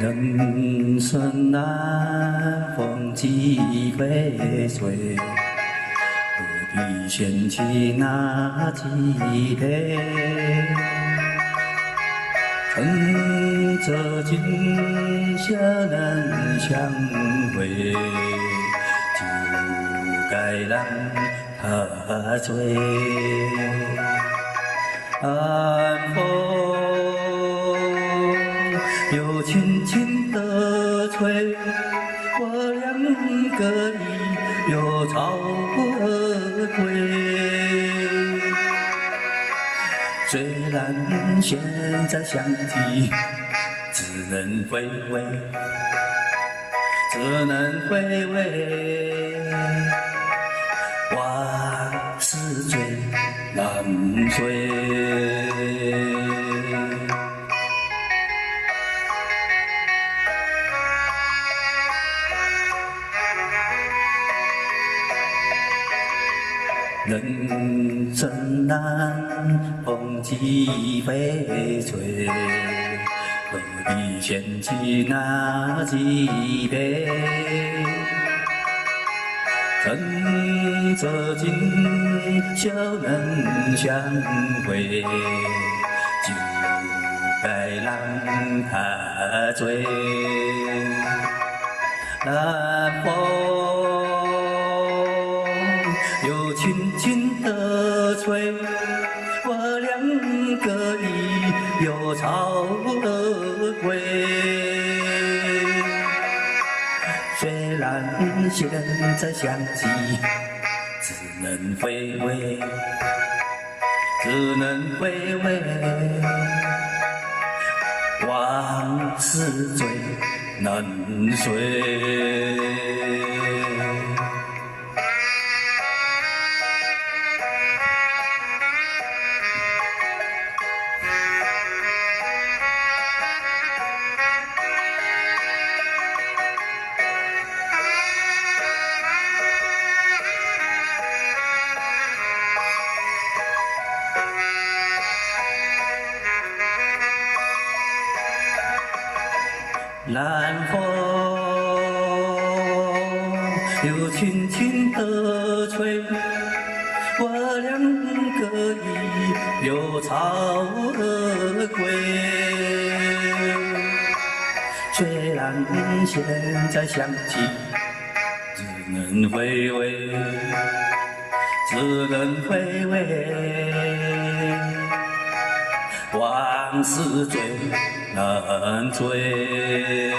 人生难逢几回醉，何必嫌弃那几杯？趁着今宵能相会，就该让它醉。寒风又轻轻地吹，我两个已又朝而归。虽然现在想起，只能回味，只能回味。往事最难睡。人生难逢几回醉，何必嫌弃那几杯？趁着今宵能相会，就该让它醉。南风又轻轻地吹，我两个已又朝而归。虽然现在想起，只能回味，只能回味。往事最难睡。南风又轻轻地吹，我两个已又朝而归。虽然现在想起，只能回味，只能回味。往事最难追。